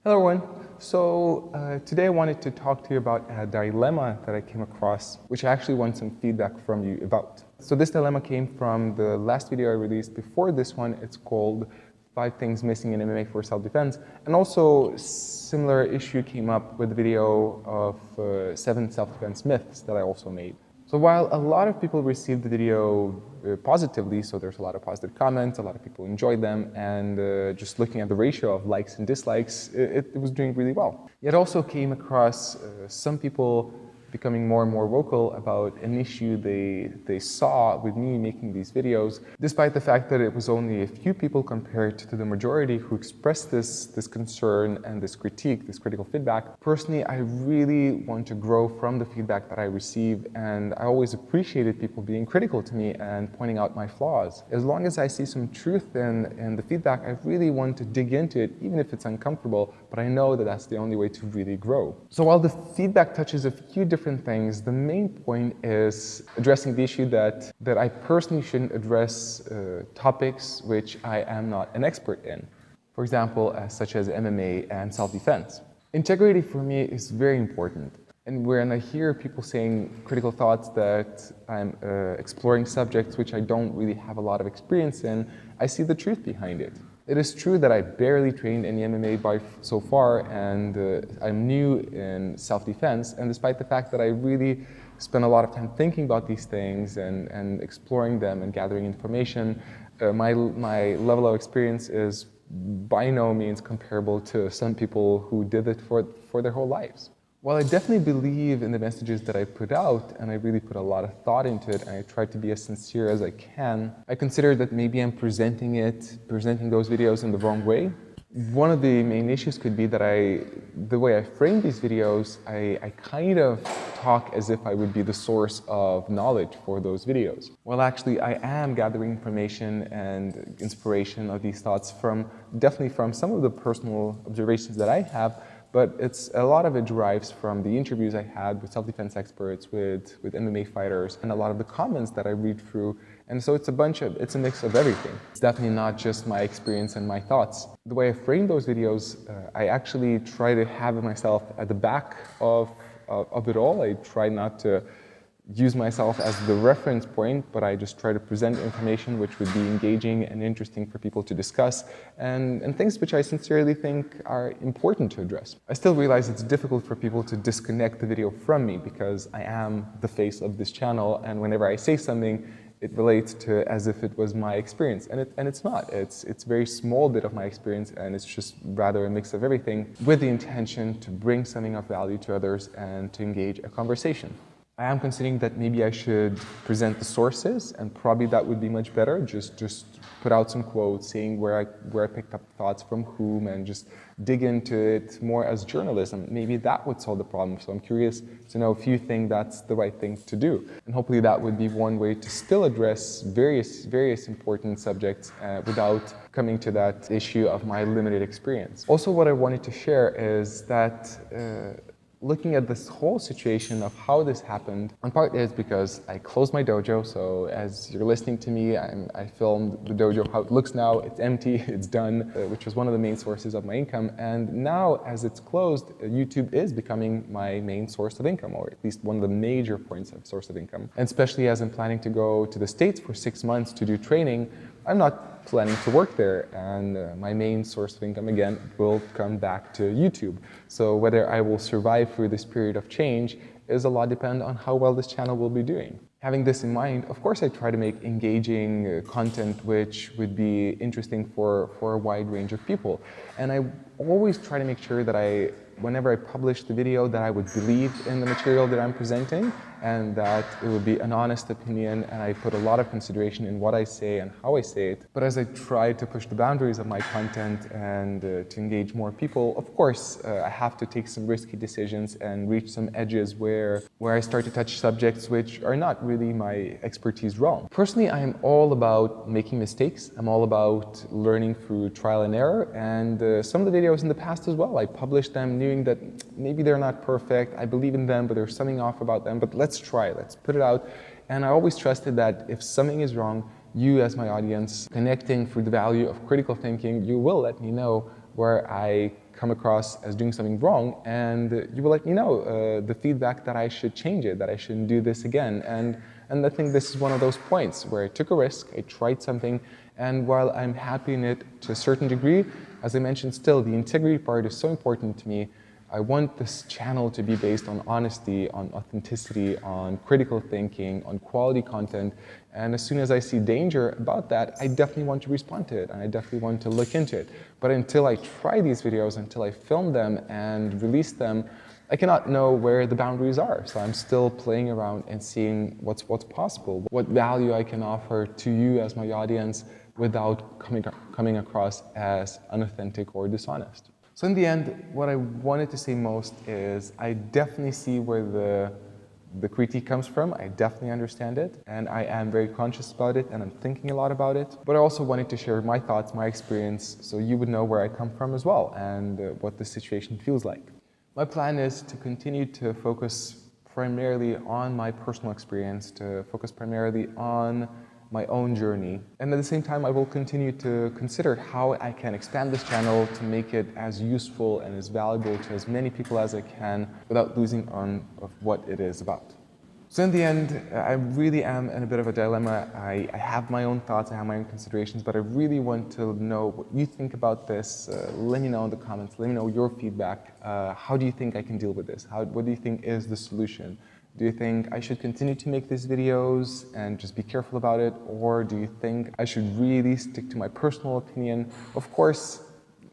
Hello everyone. Today I wanted to talk to you about a dilemma that I came across, which I actually want some feedback from you about. So this dilemma came from the last video I released before this one. It's called 5 Things Missing in MMA for Self-Defense. And also similar issue came up with the video of 7 self-defense myths that I also made. So while a lot of people received the video positively, so there's a lot of positive comments, a lot of people enjoyed them, and just looking at the ratio of likes and dislikes, it was doing really well. Yet also came across some people becoming more and more vocal about an issue they saw with me making these videos, despite the fact that it was only a few people compared to the majority who expressed this concern and this critique, this critical feedback. Personally, I really want to grow from the feedback that I receive, and I always appreciated people being critical to me and pointing out my flaws. As long as I see some truth in the feedback, I really want to dig into it, even if it's uncomfortable, but I know that that's the only way to really grow. So while the feedback touches a few different things, the main point is addressing the issue that I personally shouldn't address topics which I am not an expert in. For example, such as MMA and self-defense. Integrity for me is very important. And when I hear people saying critical thoughts that I'm exploring subjects which I don't really have a lot of experience in, I see the truth behind it. It is true that I barely trained any MMA so far, and I'm new in self-defense, and despite the fact that I really spend a lot of time thinking about these things and exploring them and gathering information, my level of experience is by no means comparable to some people who did it for their whole lives. While I definitely believe in the messages that I put out, and I really put a lot of thought into it, and I try to be as sincere as I can, I consider that maybe I'm presenting those videos in the wrong way. One of the main issues could be that the way I frame these videos, I kind of talk as if I would be the source of knowledge for those videos. Well, actually, I am gathering information and inspiration of these thoughts definitely from some of the personal observations that I have, but a lot of it derives from the interviews I had with self-defense experts, with MMA fighters, and a lot of the comments that I read through. And so it's a mix of everything. It's definitely not just my experience and my thoughts. The way I frame those videos, I actually try to have myself at the back of it all. I try not to use myself as the reference point, but I just try to present information which would be engaging and interesting for people to discuss, and things which I sincerely think are important to address. I still realize it's difficult for people to disconnect the video from me because I am the face of this channel, and whenever I say something, it relates to as if it was my experience, and it's not. It's a very small bit of my experience, and it's just rather a mix of everything with the intention to bring something of value to others and to engage a conversation. I am considering that maybe I should present the sources, and probably that would be much better. Just put out some quotes saying where I picked up thoughts from whom, and just dig into it more as journalism. Maybe that would solve the problem. So I'm curious to know if you think that's the right thing to do. And hopefully that would be one way to still address various important subjects without coming to that issue of my limited experience. Also, what I wanted to share is that looking at this whole situation of how this happened, in part is because I closed my dojo. So as you're listening to me, I filmed the dojo how it looks now. It's empty, it's done, which was one of the main sources of my income. And now, as it's closed, YouTube is becoming my main source of income, or at least one of the major points of source of income. And especially as I'm planning to go to the States for 6 months to do training, I'm not planning to work there, and my main source of income again will come back to YouTube. So whether I will survive through this period of change is a lot depend on how well this channel will be doing. Having this in mind, of course I try to make engaging content which would be interesting for a wide range of people. And I always try to make sure that whenever I publish the video, that I would believe in the material that I'm presenting, and that it would be an honest opinion, and I put a lot of consideration in what I say and how I say it. But as I try to push the boundaries of my content and to engage more people, of course I have to take some risky decisions and reach some edges where I start to touch subjects which are not really my expertise realm. Personally, I am all about making mistakes. I'm all about learning through trial and error, and some of the videos in the past as well, I published them knowing that maybe they're not perfect, I believe in them, but there's something off about them, but let's try, let's put it out. And I always trusted that if something is wrong, you as my audience, connecting through the value of critical thinking, you will let me know where I come across as doing something wrong, and you will let me know the feedback that I should change it, that I shouldn't do this again. And I think this is one of those points where I took a risk, I tried something, and while I'm happy in it to a certain degree, as I mentioned, still the integrity part is so important to me. I want this channel to be based on honesty, on authenticity, on critical thinking, on quality content. And as soon as I see danger about that, I definitely want to respond to it, and I definitely want to look into it. But until I try these videos, until I film them and release them, I cannot know where the boundaries are. So I'm still playing around and seeing what's possible, what value I can offer to you as my audience without coming across as unauthentic or dishonest. So in the end, what I wanted to say most is I definitely see where the critique comes from. I definitely understand it, and I am very conscious about it, and I'm thinking a lot about it. But I also wanted to share my thoughts, my experience, so you would know where I come from as well, and what the situation feels like. My plan is to continue to focus primarily on my personal experience, to focus primarily on my own journey. And at the same time, I will continue to consider how I can expand this channel to make it as useful and as valuable to as many people as I can without losing on of what it is about. So in the end, I really am in a bit of a dilemma. I have my own thoughts, I have my own considerations, but I really want to know what you think about this. Let me know in the comments, let me know your feedback. How do you think I can deal with this? What do you think is the solution? Do you think I should continue to make these videos and just be careful about it? Or do you think I should really stick to my personal opinion? Of course,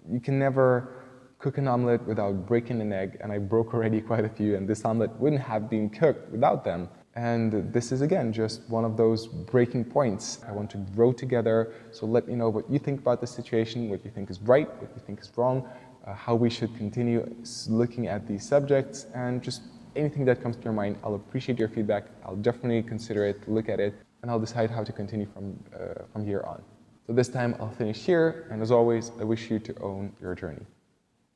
you can never cook an omelet without breaking an egg, and I broke already quite a few, and this omelet wouldn't have been cooked without them. And this is, again, just one of those breaking points. I want to grow together, so let me know what you think about the situation, what you think is right, what you think is wrong, how we should continue looking at these subjects, and just anything that comes to your mind. I'll appreciate your feedback. I'll definitely consider it, look at it, and I'll decide how to continue from here on. So this time I'll finish here, and as always, I wish you to own your journey.